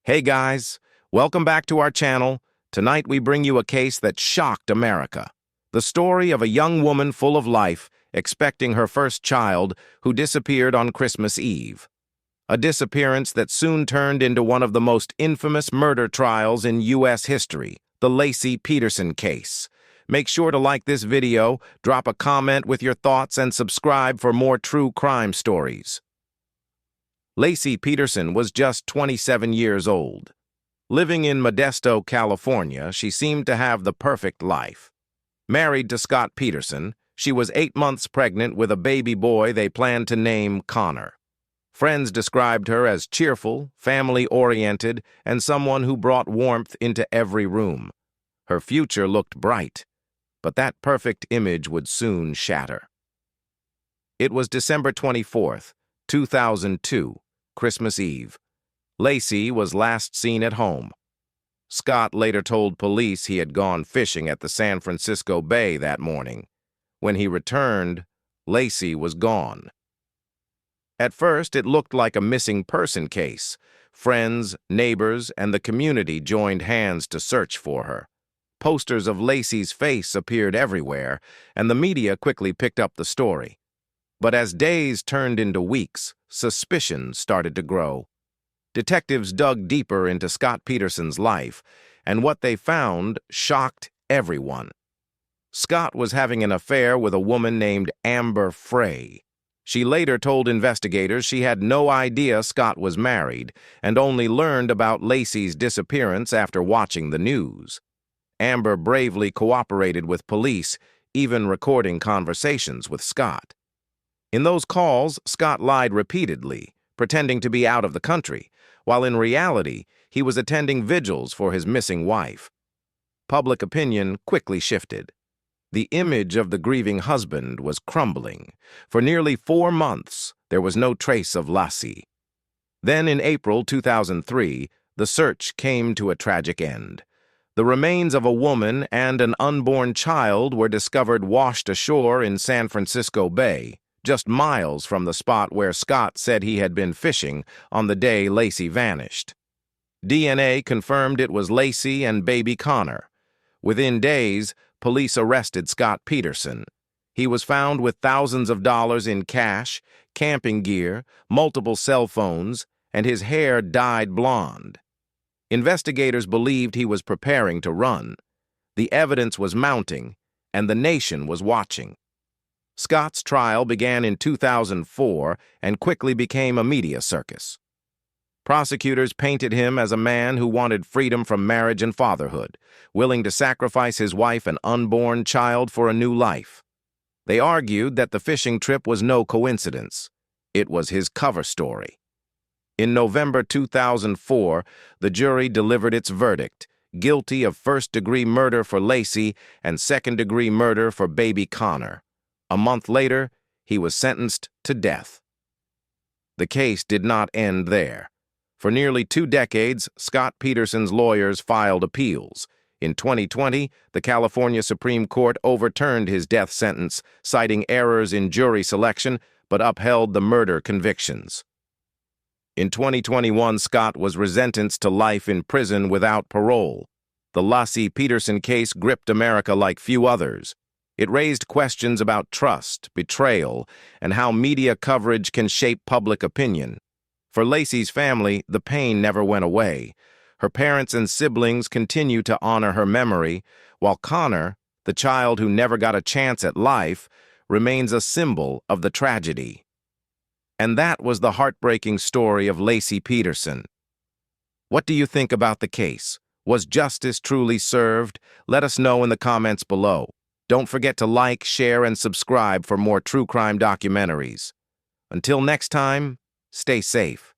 Hey guys, welcome back to our channel. Tonight we bring you a case that shocked America. The story of a young woman full of life, expecting her first child, who disappeared on Christmas Eve. A disappearance that soon turned into one of the most infamous murder trials in U.S. history, the Laci Peterson case. Make sure to like this video, drop a comment with your thoughts, and subscribe for more true crime stories. Laci Peterson was just 27 years old. Living in Modesto, California, she seemed to have the perfect life. Married to Scott Peterson, she was 8 months pregnant with a baby boy they planned to name Connor. Friends described her as cheerful, family-oriented, and someone who brought warmth into every room. Her future looked bright, but that perfect image would soon shatter. It was December 24th, 2002. Christmas Eve. Laci was last seen at home. Scott later told police he had gone fishing at the San Francisco Bay that morning. When he returned, Laci was gone. At first, it looked like a missing person case. Friends, neighbors, and the community joined hands to search for her. Posters of Laci's face appeared everywhere, and the media quickly picked up the story. But as days turned into weeks, suspicion started to grow. Detectives dug deeper into Scott Peterson's life, and what they found shocked everyone. Scott was having an affair with a woman named Amber Frey. She later told investigators she had no idea Scott was married and only learned about Laci's disappearance after watching the news. Amber bravely cooperated with police, even recording conversations with Scott. In those calls, Scott lied repeatedly, pretending to be out of the country, while in reality, he was attending vigils for his missing wife. Public opinion quickly shifted. The image of the grieving husband was crumbling. For nearly 4 months, there was no trace of Laci. Then in April 2003, the search came to a tragic end. The remains of a woman and an unborn child were discovered washed ashore in San Francisco Bay, just miles from the spot where Scott said he had been fishing on the day Laci vanished. DNA confirmed it was Laci and baby Connor. Within days, police arrested Scott Peterson. He was found with thousands of dollars in cash, camping gear, multiple cell phones, and his hair dyed blonde. Investigators believed he was preparing to run. The evidence was mounting, and the nation was watching. Scott's trial began in 2004 and quickly became a media circus. Prosecutors painted him as a man who wanted freedom from marriage and fatherhood, willing to sacrifice his wife and unborn child for a new life. They argued that the fishing trip was no coincidence. It was his cover story. In November 2004, the jury delivered its verdict, guilty of first-degree murder for Laci and second-degree murder for baby Connor. A month later, he was sentenced to death. The case did not end there. For nearly 2 decades, Scott Peterson's lawyers filed appeals. In 2020, the California Supreme Court overturned his death sentence, citing errors in jury selection, but upheld the murder convictions. In 2021, Scott was sentenced to life in prison without parole. The Laci Peterson case gripped America like few others. It raised questions about trust, betrayal, and how media coverage can shape public opinion. For Laci's family, the pain never went away. Her parents and siblings continue to honor her memory, while Connor, the child who never got a chance at life, remains a symbol of the tragedy. And that was the heartbreaking story of Laci Peterson. What do you think about the case? Was justice truly served? Let us know in the comments below. Don't forget to like, share, and subscribe for more true crime documentaries. Until next time, stay safe.